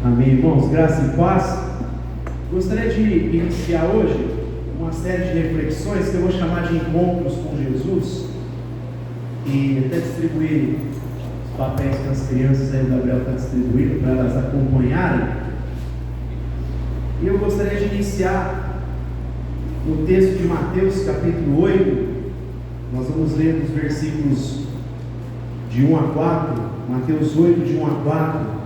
Amém, irmãos, graça e paz. Gostaria de iniciar hoje uma série de reflexões que eu vou chamar de encontros com Jesus, e até distribuir os papéis para as crianças, aí o Gabriel está distribuindo para elas acompanharem. E eu gostaria de iniciar no texto de Mateus capítulo 8. Nós vamos ler os versículos de 1 a 4, Mateus 8, de 1 a 4.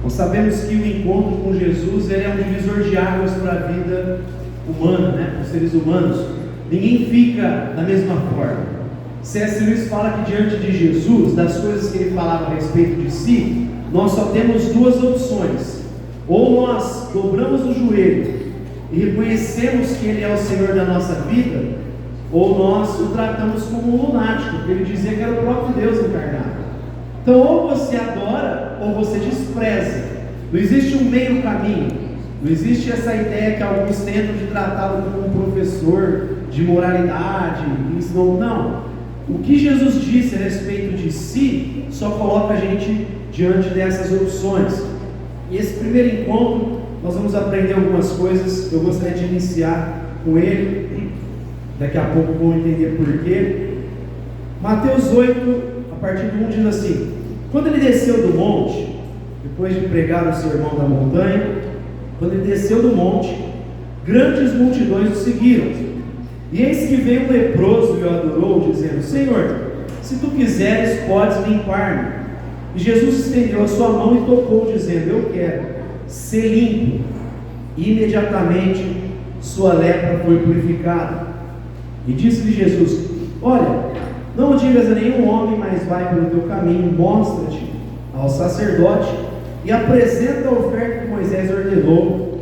Nós sabemos que o encontro com Jesus ele é um divisor de águas para a vida humana, né? Para os seres humanos. Ninguém fica da mesma forma. C.S. Lewis fala que diante de Jesus, das coisas que ele falava a respeito de si, nós só temos duas opções: ou nós dobramos o joelho e reconhecemos que Ele é o Senhor da nossa vida, ou nós o tratamos como um lunático, porque Ele dizia que era o próprio Deus encarnado. Então, ou você adora, ou você despreza. Não existe um meio caminho. Não existe essa ideia que alguns tentam de tratá-lo como um professor de moralidade. Não. O que Jesus disse a respeito de si só coloca a gente diante dessas opções. E esse primeiro encontro, nós vamos aprender algumas coisas. Eu gostaria de iniciar com ele. Daqui a pouco vão entender porquê. Mateus 8, a partir do 1, diz assim: quando ele desceu do monte, depois de pregar o sermão da montanha, quando ele desceu do monte, grandes multidões o seguiram. E eis que veio um leproso e o adorou, dizendo: Senhor, se tu quiseres, podes limpar-me. E Jesus estendeu a sua mão e tocou, dizendo: eu quero ser limpo. E imediatamente sua lepra foi purificada. E disse-lhe Jesus: olha, não o digas a nenhum homem, mas vai pelo teu caminho, mostra-te ao sacerdote e apresenta a oferta que Moisés ordenou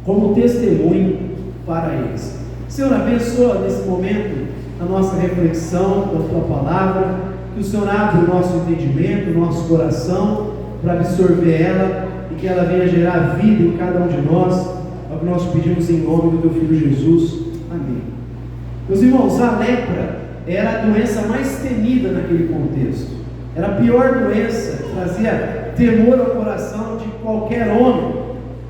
como testemunho para eles. Senhor, abençoa nesse momento a nossa reflexão da tua palavra, que o Senhor abra o nosso entendimento, o nosso coração, para absorver ela e que ela venha gerar vida em cada um de nós. É o que nós pedimos em nome do teu Filho Jesus. Amém. Meus irmãos, a lepra era a doença mais temida naquele contexto. Era a pior doença, trazia temor ao coração de qualquer homem.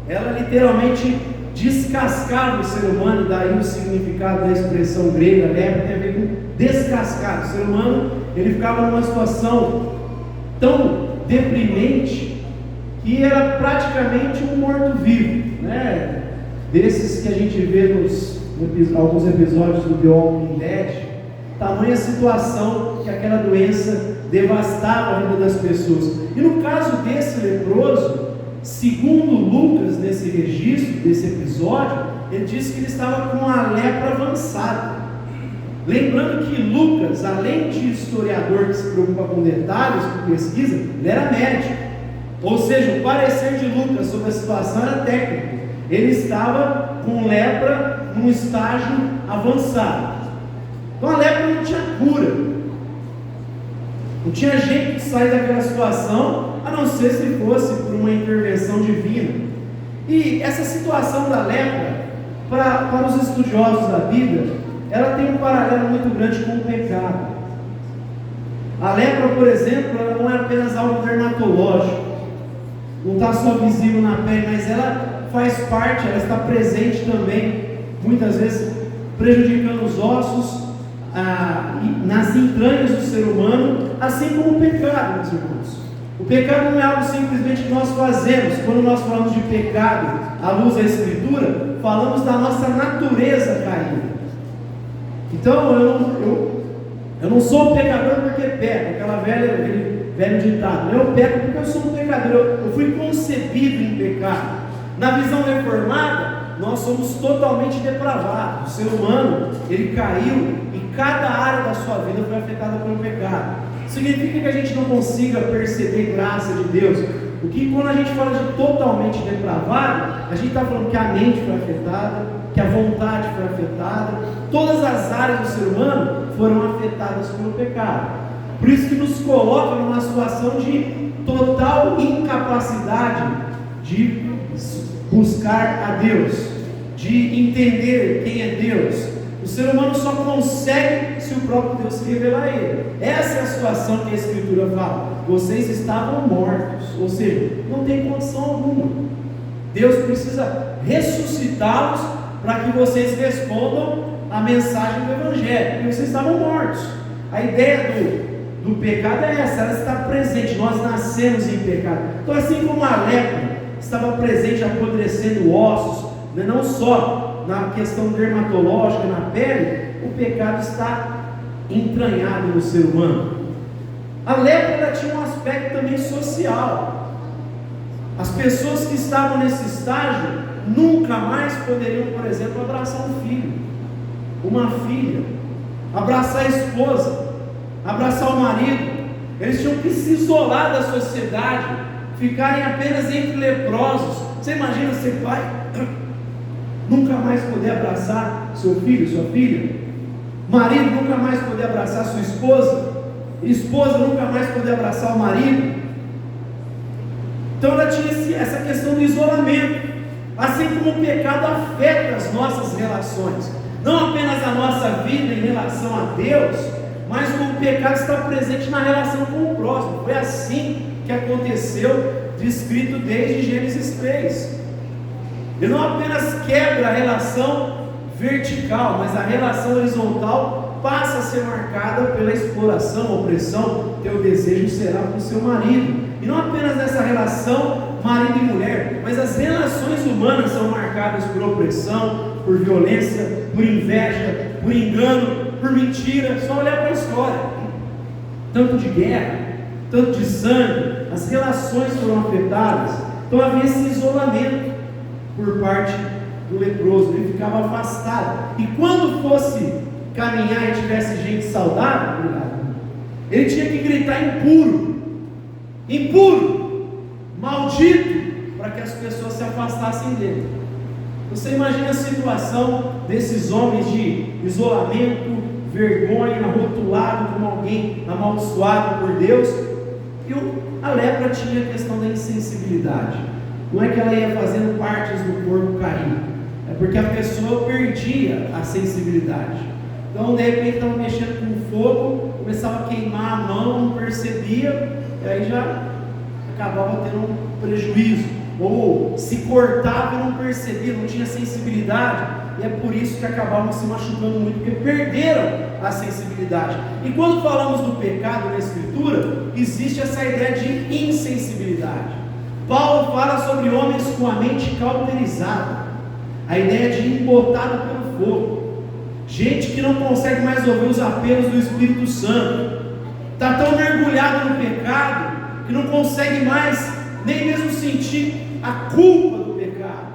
Ela literalmente descascava o ser humano, daí o significado da expressão grega lepra tem a ver com descascar. O ser humano, ele ficava numa situação tão deprimente que era praticamente um morto-vivo, né? Desses que a gente vê nos alguns episódios do The Walking Dead. Tamanha situação que aquela doença devastava a vida das pessoas. E no caso desse leproso, segundo Lucas, nesse registro, desse episódio, ele disse que ele estava com a lepra avançada. Lembrando que Lucas, além de historiador que se preocupa com detalhes, com pesquisa, ele era médico. Ou seja, o parecer de Lucas sobre a situação era técnico. Ele estava com lepra num estágio avançado. Então a lepra não tinha cura, não tinha jeito de sair daquela situação, a não ser se fosse por uma intervenção divina. E essa situação da lepra, para os estudiosos da Bíblia, ela tem um paralelo muito grande com o pecado. A lepra, por exemplo, ela não é apenas algo dermatológico, não está só visível na pele, mas ela faz parte, ela está presente também, muitas vezes prejudicando os ossos, nas entranhas do ser humano, assim como o pecado, meus irmãos. O pecado não é algo simplesmente que nós fazemos. Quando nós falamos de pecado à luz da Escritura, falamos da nossa natureza caída. Então eu não sou pecador porque peco, aquele velho ditado. Eu peco porque eu sou um pecador, eu fui concebido em pecado. Na visão reformada, nós somos totalmente depravados. O ser humano, ele caiu e cada área da sua vida foi afetada pelo pecado. Significa que a gente não consiga perceber graça de Deus. Porque quando a gente fala de totalmente depravado, a gente está falando que a mente foi afetada, que a vontade foi afetada, todas as áreas do ser humano foram afetadas pelo pecado. Por isso que nos coloca numa situação de total incapacidade de buscar a Deus. de entender quem é Deus. O ser humano só consegue se o próprio Deus se revelar a ele. Essa é a situação que a Escritura fala. Vocês estavam mortos, ou seja, não tem condição alguma. Deus precisa ressuscitá-los para que vocês respondam a mensagem do Evangelho, porque vocês estavam mortos. A ideia do pecado é essa, ela está presente, nós nascemos em pecado. Então, assim como a lepra estava presente, apodrecendo ossos, não só na questão dermatológica, na pele, o pecado está entranhado no ser humano. A lepra ela tinha um aspecto também social. As pessoas que estavam nesse estágio nunca mais poderiam, por exemplo, abraçar um filho, uma filha, abraçar a esposa, abraçar o marido. Eles tinham que se isolar da sociedade, ficarem apenas entre leprosos. Você imagina ser pai, nunca mais poder abraçar seu filho, sua filha, marido nunca mais poder abraçar sua esposa, esposa nunca mais poder abraçar o marido. Então ela tinha essa questão do isolamento, assim como o pecado afeta as nossas relações, não apenas a nossa vida em relação a Deus, mas o pecado está presente na relação com o próximo. Foi assim que aconteceu, descrito desde Gênesis 3. Ele não apenas quebra a relação vertical, mas a relação horizontal passa a ser marcada pela exploração, opressão. Teu desejo será para o seu marido. E não apenas nessa relação marido e mulher, mas as relações humanas são marcadas por opressão, por violência, por inveja, por engano, por mentira. Só olhar para a história, tanto de guerra, tanto de sangue, as relações foram afetadas. Então havia esse isolamento por parte do leproso, ele ficava afastado, e quando fosse caminhar e tivesse gente saudável, ele tinha que gritar impuro, impuro, maldito, para que as pessoas se afastassem dele. Você imagina a situação desses homens de isolamento, vergonha, rotulado como alguém amaldiçoado por Deus. E a lepra tinha a questão da insensibilidade. Não é que ela ia fazendo partes do corpo cair, é porque a pessoa perdia a sensibilidade. Então de repente estava mexendo com fogo, começava a queimar a mão, não percebia, e aí já acabava tendo um prejuízo, ou se cortava e não percebia, não tinha sensibilidade, e é por isso que acabavam se machucando muito, porque perderam a sensibilidade. E quando falamos do pecado na Escritura, existe essa ideia de insensibilidade. Paulo fala sobre homens com a mente cauterizada, a ideia de embotado pelo fogo, gente que não consegue mais ouvir os apelos do Espírito Santo, está tão mergulhado no pecado que não consegue mais nem mesmo sentir a culpa do pecado.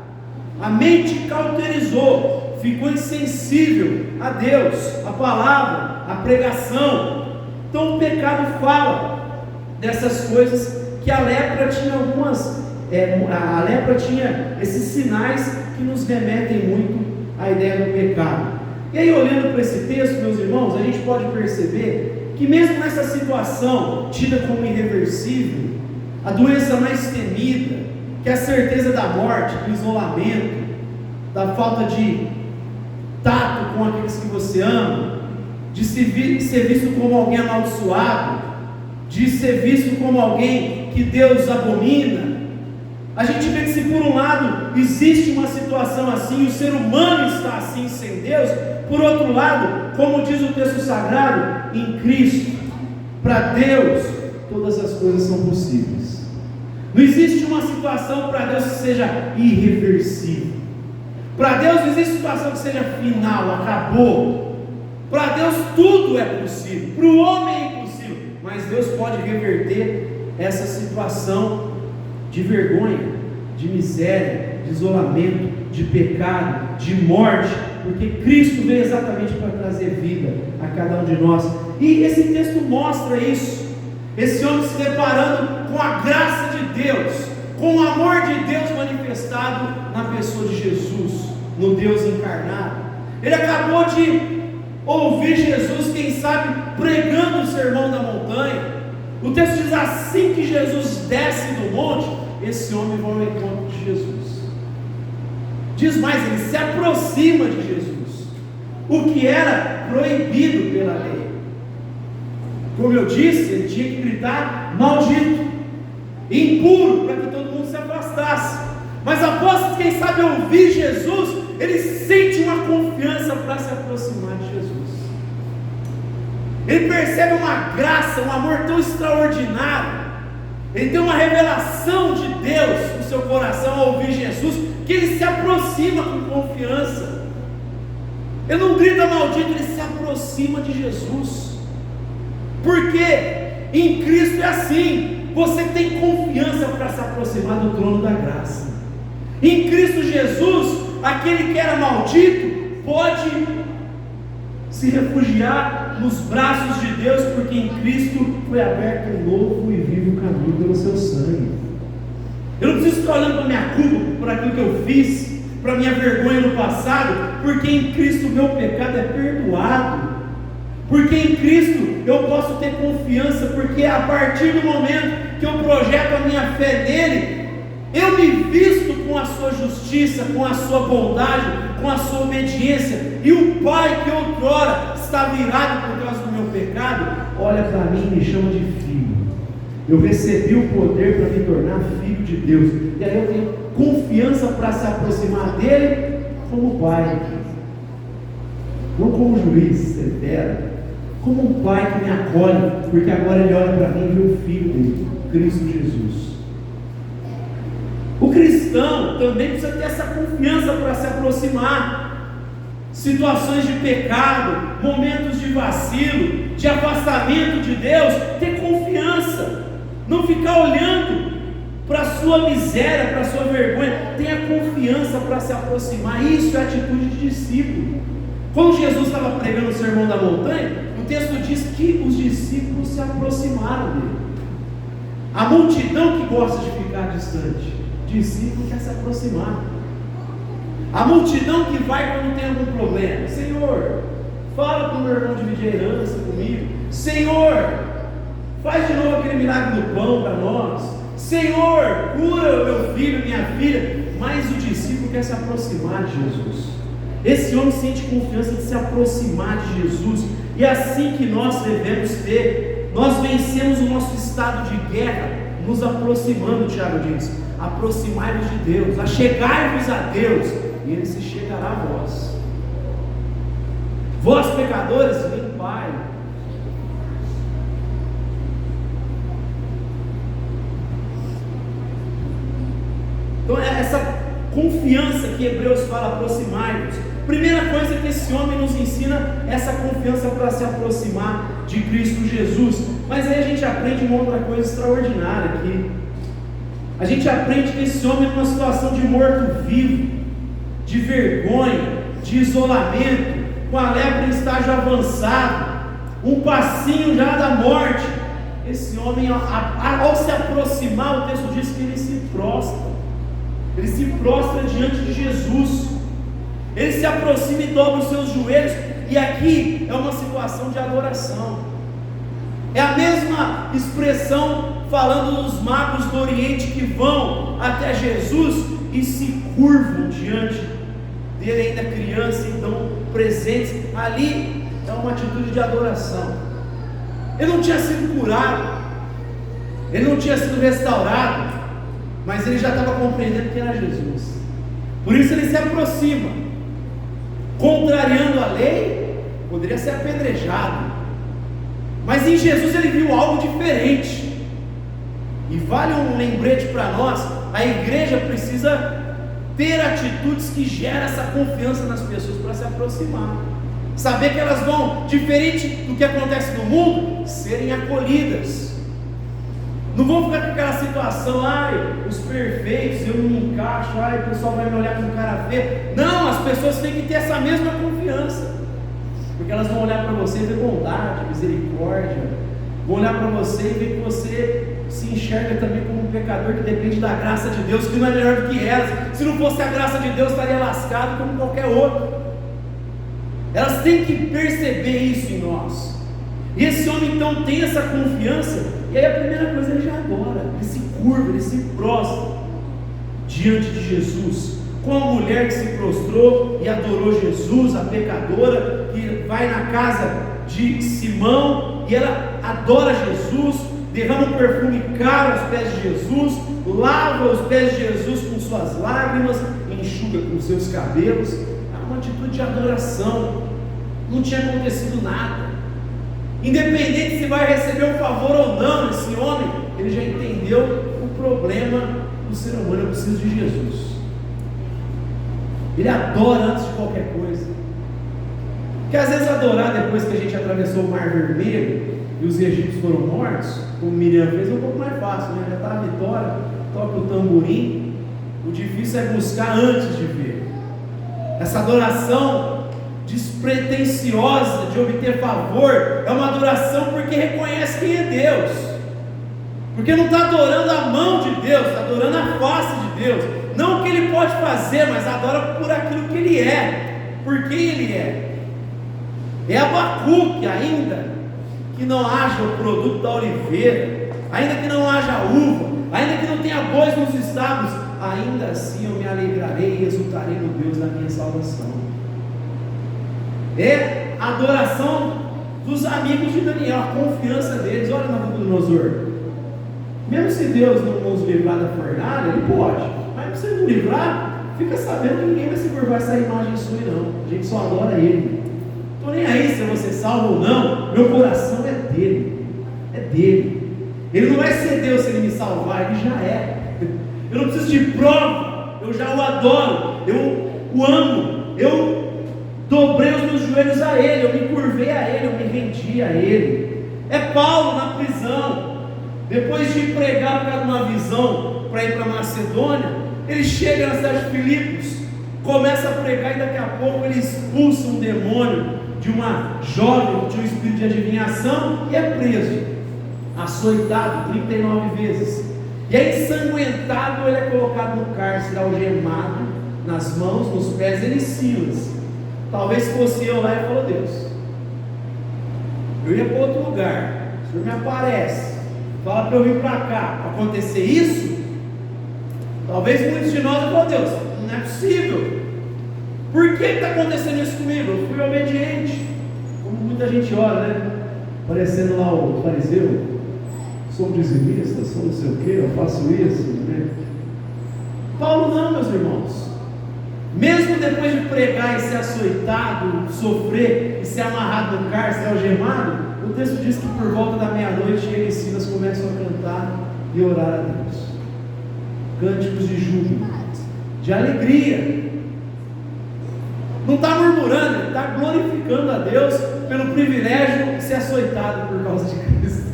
A mente cauterizou, ficou insensível a Deus, a palavra, a pregação. Então o pecado fala dessas coisas, que a lepra tinha a lepra tinha esses sinais que nos remetem muito à ideia do pecado. E aí, olhando para esse texto, meus irmãos, a gente pode perceber que mesmo nessa situação tida como irreversível, a doença mais temida, que é a certeza da morte, do isolamento, da falta de tato com aqueles que você ama, de ser visto como alguém amaldiçoado, de ser visto como alguém que Deus abomina, a gente vê que se por um lado existe uma situação assim, o ser humano está assim sem Deus, por outro lado, como diz o texto sagrado, em Cristo, para Deus todas as coisas são possíveis. Não existe uma situação para Deus que seja irreversível. Para Deus não existe situação que seja final, acabou. Para Deus tudo é possível, para o homem é impossível, mas Deus pode reverter essa situação de vergonha, de miséria, de isolamento, de pecado, de morte, porque Cristo veio exatamente para trazer vida a cada um de nós. E esse texto mostra isso, esse homem se deparando com a graça de Deus, com o amor de Deus manifestado na pessoa de Jesus, no Deus encarnado. Ele acabou de ouvir Jesus, quem sabe, pregando o sermão da montanha. O texto diz: assim que Jesus desce do monte, esse homem vai ao encontro de Jesus. Diz mais, ele se aproxima de Jesus, o que era proibido pela lei. Como eu disse, ele tinha que gritar maldito, impuro, para que todo mundo se afastasse. Mas após, quem sabe, ouvir Jesus, ele sente uma confiança para se aproximar de Jesus. Ele percebe uma graça, um amor tão extraordinário. Ele tem uma revelação de Deus no seu coração ao ouvir Jesus, que ele se aproxima com confiança. Ele não grita maldito, ele se aproxima de Jesus. Porque em Cristo é assim, você tem confiança para se aproximar do trono da graça. Em Cristo Jesus, aquele que era maldito pode se refugiar nos braços de Deus, porque em Cristo foi aberto um novo e vivo caminho pelo seu sangue. Eu não preciso ficar olhando para a minha culpa, por aquilo que eu fiz, para a minha vergonha no passado, porque em Cristo o meu pecado é perdoado. Porque em Cristo eu posso ter confiança, porque a partir do momento que eu projeto a minha fé nele, eu me visto com a sua justiça, com a sua bondade, com a sua obediência, e o Pai que outrora está virado por causa do meu pecado, olha para mim e me chama de filho. Eu recebi o poder para me tornar filho de Deus, e aí eu tenho confiança para se aproximar dele como Pai, não como juiz severo, como um Pai que me acolhe, porque agora ele olha para mim e vê o filho dele, Cristo Jesus. O cristão também precisa ter essa confiança para se aproximar. Situações de pecado, momentos de vacilo, de afastamento de Deus, ter confiança, não ficar olhando para a sua miséria, para a sua vergonha. Tenha confiança para se aproximar. Isso é atitude de discípulo. Quando Jesus estava pregando o sermão da montanha, o texto diz que os discípulos se aproximaram dele. A multidão que gosta de ficar distante, discípulo quer se aproximar. A multidão que vai quando tem algum problema: Senhor, fala para o meu irmão dividir a herança comigo. Senhor, faz de novo aquele milagre do pão para nós. Senhor, cura o meu filho, minha filha. Mas o discípulo quer se aproximar de Jesus. Esse homem sente confiança de se aproximar de Jesus. E é assim que nós devemos ter. Nós vencemos o nosso estado de guerra nos aproximando, Tiago diz: aproximai-vos de Deus, achegai-vos a Deus, e Ele se chegará a vós. Vós pecadores, vem Pai. Então é essa confiança que Hebreus fala: aproximai-vos. Primeira coisa que esse homem nos ensina é essa confiança para se aproximar de Cristo Jesus. Mas aí a gente aprende uma outra coisa extraordinária aqui. A gente aprende que esse homem, numa situação de morto-vivo, de vergonha, de isolamento, com a lepra em estágio avançado, um passinho já da morte, esse homem, ao se aproximar, o texto diz que ele se prostra. Ele se prostra diante de Jesus. Ele se aproxima e dobra os seus joelhos. E aqui é uma situação de adoração. É a mesma expressão falando dos magos do Oriente que vão até Jesus e se curvam diante dele, ainda criança, então presentes. Ali é uma atitude de adoração. Ele não tinha sido curado, ele não tinha sido restaurado, mas ele já estava compreendendo que era Jesus. Por isso ele se aproxima. Contrariando a lei, poderia ser apedrejado, mas em Jesus ele viu algo diferente. E vale um lembrete para nós: a igreja precisa ter atitudes que geram essa confiança nas pessoas para se aproximar, saber que elas vão, diferente do que acontece no mundo, serem acolhidas. Não vão ficar com aquela situação: ai, os perfeitos, eu não me encaixo, ai, o pessoal vai me olhar com cara feia. Não, as pessoas têm que ter essa mesma confiança, porque elas vão olhar para você e ver bondade, misericórdia, vão olhar para você e ver que você se enxerga também como um pecador que depende da graça de Deus, que não é melhor do que elas. Se não fosse a graça de Deus, estaria lascado como qualquer outro. Elas têm que perceber isso em nós. E esse homem então tem essa confiança. E aí a primeira coisa, ele já adora, ele se curva, ele se prostra diante de Jesus, com a mulher que se prostrou e adorou Jesus, a pecadora, que vai na casa de Simão e ela adora Jesus, derrama um perfume caro aos pés de Jesus, lava os pés de Jesus com suas lágrimas, enxuga com seus cabelos. É uma atitude de adoração. Não tinha acontecido nada. Independente se vai receber um favor ou não, esse homem, ele já entendeu o problema do ser humano. Eu preciso de Jesus. Ele adora antes de qualquer coisa. Porque às vezes adorar depois que a gente atravessou o Mar Vermelho e os egípcios foram mortos, como Miriam fez, é um pouco mais fácil, né? Já está a vitória, toca o tamborim. O difícil é buscar antes de ver. Essa adoração despretensiosa de obter favor é uma adoração porque reconhece quem é Deus, porque não está adorando a mão de Deus, está adorando a face de Deus, não o que Ele pode fazer, mas adora por aquilo que Ele é, por quem Ele é. É Abacuque, ainda que não haja o produto da oliveira, ainda que não haja uva, ainda que não tenha bois nos estábulos, ainda assim eu me alegrarei e exultarei no Deus da minha salvação. É a adoração dos amigos de Daniel, a confiança deles. Olha Nabucodonosor, mesmo se Deus não nos livrar da fornalha, Ele pode, mas se Ele não livrar, fica sabendo que ninguém vai se curvar essa imagem sua, não. A gente só adora Ele. Estou nem aí se você salvo ou não, meu coração é dele, é dele. Ele não vai ser Deus se Ele me salvar, Ele já é. Eu não preciso de prova, eu já o adoro, eu o amo, eu dobrei os meus joelhos a Ele, eu me curvei a Ele, eu me rendi a Ele. É Paulo na prisão, depois de pregar por causa de uma visão para ir para Macedônia, ele chega na cidade de Filipos, começa a pregar e daqui a pouco ele expulsa um demônio de uma jovem que tinha um espírito de adivinhação e é preso, açoitado 39 vezes, e aí ensanguentado ele é colocado no cárcere, algemado nas mãos, nos pés, ele e Silas. Talvez fosse eu lá e falou: Deus, eu ia para outro lugar, o Senhor me aparece, fala para eu vir para cá, para acontecer isso. Talvez muitos de nós falem: Deus, não é possível, por que está acontecendo isso comigo? Eu fui obediente, como muita gente ora, né? Parecendo lá o fariseu, sou dizimista, sou não sei o que, eu faço isso, né? Paulo não, meus irmãos. Mesmo depois de pregar e ser açoitado, sofrer e ser amarrado no cárcere, algemado, o texto diz que por volta da meia-noite ele e Silas começam a cantar e orar a Deus. Cânticos de júbilo, de alegria. Não está murmurando, ele está glorificando a Deus pelo privilégio de ser açoitado por causa de Cristo.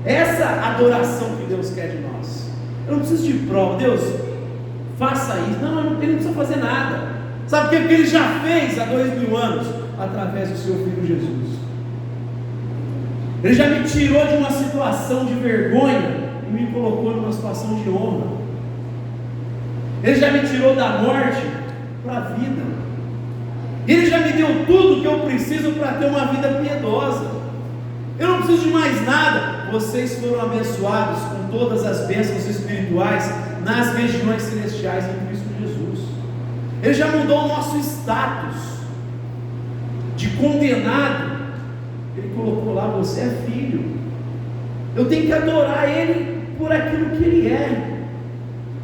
Essa adoração que Deus quer de nós. Eu não preciso de prova. Deus, faça isso. Não, Ele não precisa fazer nada. Sabe por quê? Porque Ele já fez há 2000 anos através do seu Filho Jesus. Ele já me tirou de uma situação de vergonha e me colocou numa situação de honra. Ele já me tirou da morte para a vida. Ele já me deu tudo que eu preciso para ter uma vida piedosa. Eu não preciso de mais nada. Vocês foram abençoados com todas as bênçãos espirituais nas regiões celestiais em Cristo Jesus. Ele já mudou o nosso status de condenado. Ele colocou lá: você é filho. Eu tenho que adorar Ele por aquilo que Ele é.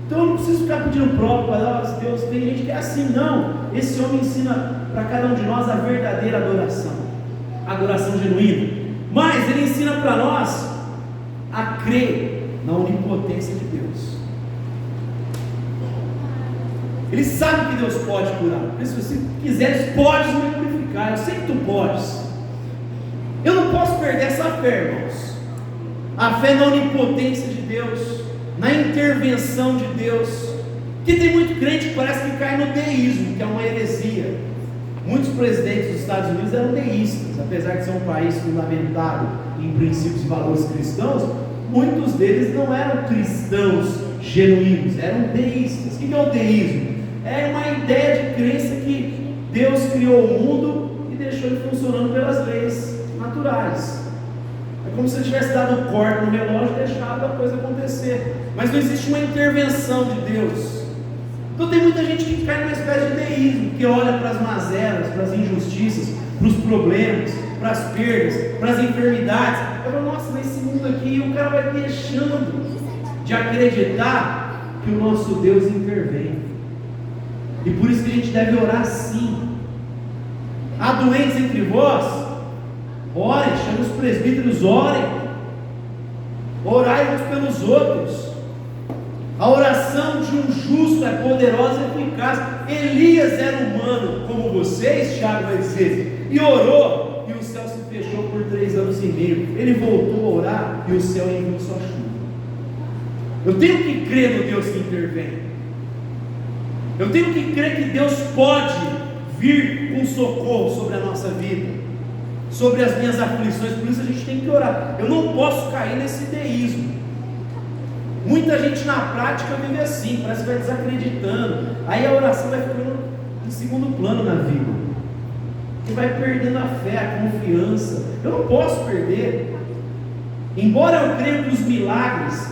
Então eu não preciso ficar pedindo prova para Deus. Tem gente que é assim, não. Esse homem ensina para cada um de nós a verdadeira adoração, a adoração genuína. Mas ele ensina para nós a crer na onipotência de Deus. Ele sabe que Deus pode curar. Se você quiseres, podes me purificar. Eu sei que tu podes. Eu não posso perder essa fé, irmãos. A fé na onipotência de Deus, na intervenção de Deus. Porque tem muito crente que parece que cai no deísmo, que é uma heresia. Muitos presidentes dos Estados Unidos eram deístas, apesar de ser um país fundamentado em princípios e valores cristãos. Muitos deles não eram cristãos genuínos, eram deístas. O que é o deísmo? É uma ideia de crença que Deus criou o mundo e deixou ele funcionando pelas leis naturais. É como se ele tivesse dado um corte no relógio e deixado a coisa acontecer. Mas não existe uma intervenção de Deus. Então tem muita gente que cai numa espécie de deísmo, que olha para as mazelas, para as injustiças, para os problemas, para as perdas, para as enfermidades. Eu falo, nossa, nesse mundo aqui o cara vai deixando de acreditar que o nosso Deus intervém. E por isso que a gente deve orar sim. Há doentes entre vós? Orem, chame os presbíteros, orem. Orai uns pelos outros. A oração de um justo é poderosa e eficaz. Elias era humano como vocês, Tiago vai dizer, e orou, e o céu se fechou por 3 anos e meio. Ele voltou a orar e o céu enviou sua chuva. Eu tenho que crer no Deus que intervém. Eu tenho que crer que Deus pode vir com socorro sobre a nossa vida, sobre as minhas aflições. Por isso a gente tem que orar. Eu não posso cair nesse deísmo. Muita gente na prática vive assim, parece que vai desacreditando, aí a oração vai ficando em segundo plano na vida, e vai perdendo a fé, a confiança. Eu não posso perder. Embora eu creia que os milagres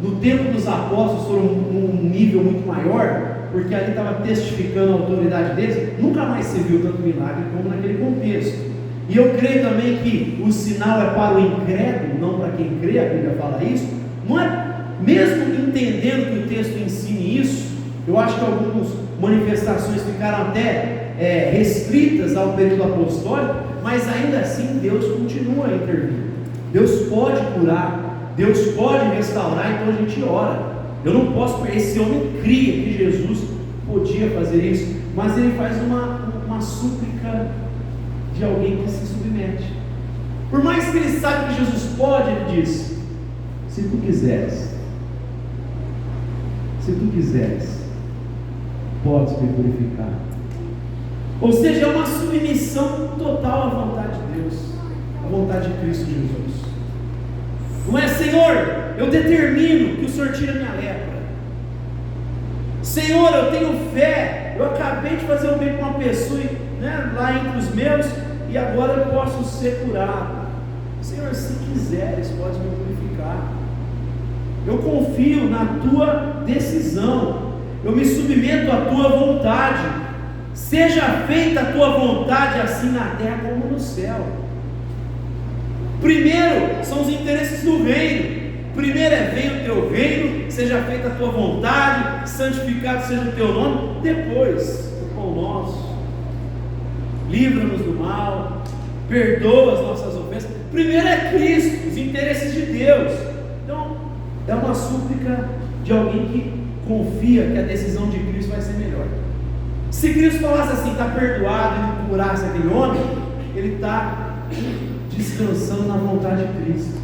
no tempo dos apóstolos foram um nível muito maior, porque ali estava testificando a autoridade deles, nunca mais se viu tanto milagre como naquele contexto. E eu creio também que o sinal é para o incrédulo, não para quem crê. A Bíblia fala isso. Não é, mesmo entendendo que o texto ensine isso, eu acho que algumas manifestações ficaram até restritas ao período apostólico, mas ainda assim Deus continua a intervir. Deus pode curar, Deus pode restaurar, então a gente ora. Eu não posso, esse homem cria que Jesus podia fazer isso, mas ele faz uma súplica de alguém que se submete. Por mais que ele saiba que Jesus pode, ele diz: se tu quiseres, podes me purificar. Ou seja, é uma submissão total à vontade de Deus, à vontade de Cristo Jesus. Não é: Senhor, eu determino que o Senhor tire a minha lepra. Senhor, eu tenho fé, eu acabei de fazer o bem com uma pessoa, lá entre os meus, e agora eu posso ser curado. Senhor, se quiseres, podes me purificar. Eu confio na tua decisão, eu me submeto à tua vontade. Seja feita a tua vontade, assim na terra como no céu. Primeiro são os interesses do reino. Primeiro venha o teu reino, seja feita a tua vontade, santificado seja o teu nome. Depois, o pão nosso, livra-nos do mal, perdoa as nossas ofensas. Primeiro é Cristo, os interesses de Deus. Então, é uma súplica de alguém que confia que a decisão de Cristo vai ser melhor. Se Cristo falasse assim, está perdoado, e curasse aquele homem, ele está descansando na vontade de Cristo.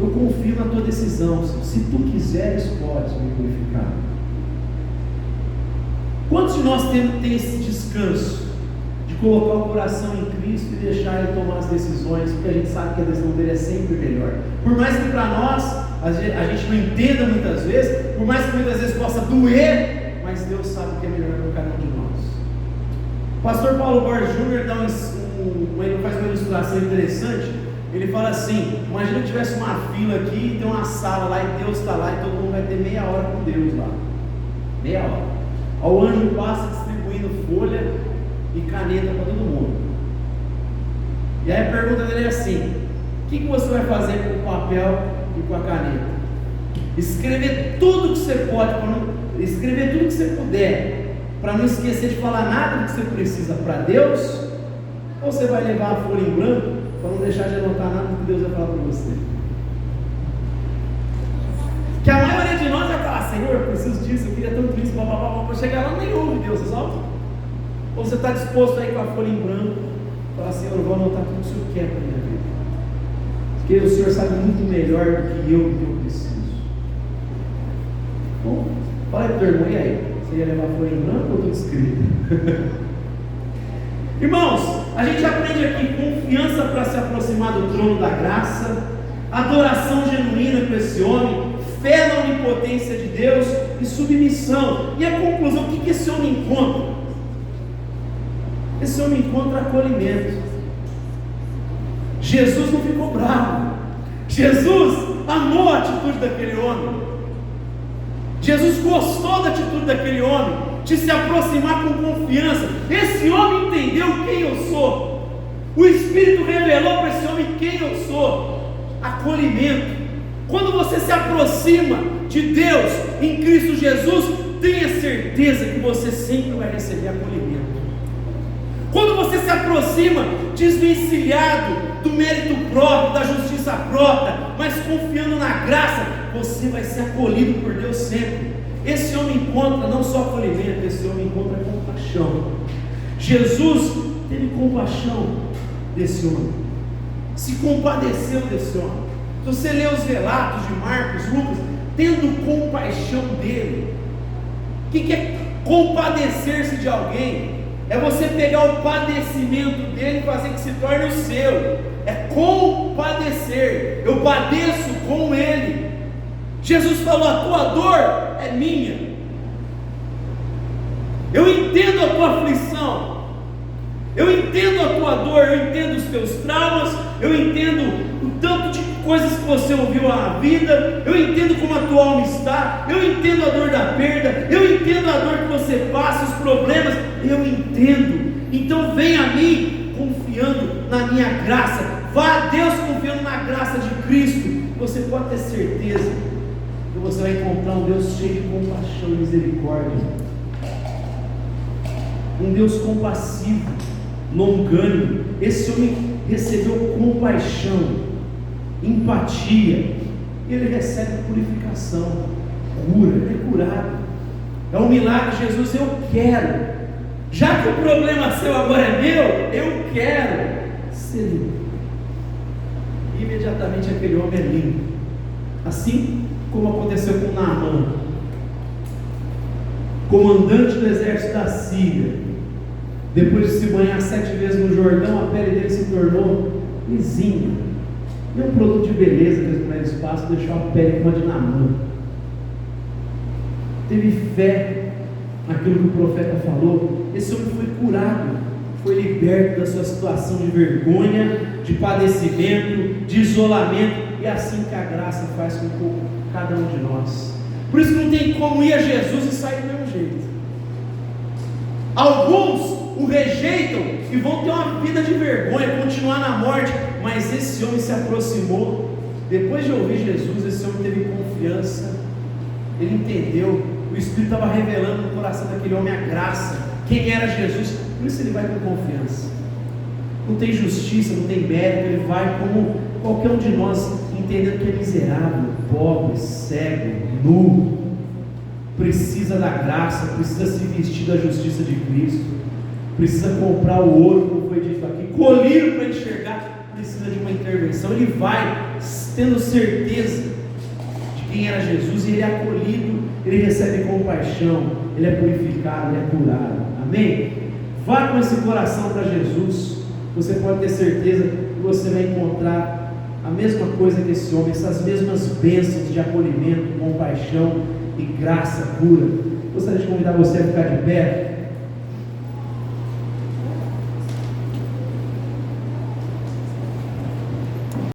Eu confio na tua decisão. Se tu quiseres, podes me purificar. Quantos de nós tem esse descanso de colocar o coração em Cristo e deixar Ele tomar as decisões, porque a gente sabe que a decisão dele é sempre melhor? Por mais que para nós a gente não entenda muitas vezes, por mais que muitas vezes possa doer, mas Deus sabe o que é melhor para cada um de nós. O pastor Paulo Borges Jr. ele faz uma ilustração interessante. Ele fala assim: imagina que tivesse uma fila aqui, tem uma sala lá e Deus está lá, e todo mundo vai ter meia hora com Deus lá. Meia hora. Aí o anjo passa distribuindo folha e caneta para todo mundo. E aí a pergunta dele é assim: o que você vai fazer com o papel e com a caneta? Escrever tudo que você pode, escrever tudo que você puder, para não esquecer de falar nada do que você precisa para Deus? Ou você vai levar a folha em branco para não deixar de anotar nada do que Deus vai falar para você? Que a maioria de nós vai falar: Senhor, eu preciso disso, eu queria tanto isso, para chegar lá nem ouve Deus, só. Ou você está disposto a ir com a folha em branco e falar: Senhor, eu vou anotar tudo que o Senhor quer para a minha vida, porque o Senhor sabe muito melhor do que eu preciso. Bom, fala aí para o teu irmão: e aí, você ia levar a folha em branco ou tudo escrito? Irmãos, a gente aprende aqui confiança para se aproximar do trono da graça, adoração genuína para esse homem, fé na onipotência de Deus e submissão. E a conclusão: o que esse homem encontra? Esse homem encontra acolhimento. Jesus não ficou bravo, Jesus amou a atitude daquele homem. Jesus gostou da atitude daquele homem, de se aproximar com confiança. Esse homem entendeu quem eu sou. O Espírito revelou para esse homem quem eu sou. Acolhimento. Quando você se aproxima de Deus em Cristo Jesus, tenha certeza que você sempre vai receber acolhimento. Quando você se aproxima desvencilhado do mérito próprio, da justiça própria, mas confiando na graça, você vai ser acolhido por Deus sempre. Esse homem encontra não só acolhimento, esse homem encontra compaixão. Jesus teve compaixão desse homem, se compadeceu desse homem. Se você lê os relatos de Marcos, Lucas, tendo compaixão dele. O que é compadecer-se de alguém? É você pegar o padecimento dele e fazer que se torne o seu. É compadecer. Eu padeço com ele. Jesus falou: a tua dor é minha. Eu entendo a tua aflição. Eu entendo a tua dor. Eu entendo os teus traumas. Eu entendo o tanto de coisas que você ouviu na vida. Eu entendo como a tua alma está. Eu entendo a dor da perda. Eu entendo a dor que você passa, os problemas. Eu entendo. Então vem a mim confiando na minha graça. Vá a Deus confiando na graça de Cristo. Você pode ter certeza que você vai encontrar um Deus cheio de compaixão e misericórdia. Um Deus compassivo, longânimo. Esse homem recebeu compaixão, empatia, e ele recebe purificação, cura, ele é curado. É um milagre. Jesus, eu quero, já que o problema seu agora é meu, eu quero ser limpo. Imediatamente aquele homem é limpo, assim como aconteceu com Naamã, comandante do exército da Síria. Depois de se banhar 7 vezes no Jordão, a pele dele se tornou lisinha. E é um produto de beleza que as mulheres passam, deixou a pele como a de Naamã. Teve fé naquilo que o profeta falou. Esse homem foi curado, foi liberto da sua situação de vergonha, de padecimento, de isolamento. E é assim que a graça faz com cada um de nós. Por isso que não tem como ir a Jesus e sair do mesmo jeito. Alguns o rejeitam e vão ter uma vida de vergonha, continuar na morte. Mas esse homem se aproximou. Depois de ouvir Jesus, esse homem teve confiança. Ele entendeu. O Espírito estava revelando no coração daquele homem a graça, quem era Jesus. Por isso ele vai com confiança. Não tem justiça, não tem mérito. Ele vai como qualquer um de nós, entendendo que é miserável, pobre, cego, nu, precisa da graça, precisa se vestir da justiça de Cristo, precisa comprar o ouro, como foi dito aqui, colírio para enxergar, precisa de uma intervenção. Ele vai tendo certeza de quem era Jesus, e ele é acolhido, ele recebe compaixão, ele é purificado, ele é curado. Amém? Vá com esse coração para Jesus. Você pode ter certeza que você vai encontrar a mesma coisa que esse homem, essas mesmas bênçãos de acolhimento, compaixão e graça, cura. Gostaria de convidar você a ficar de pé.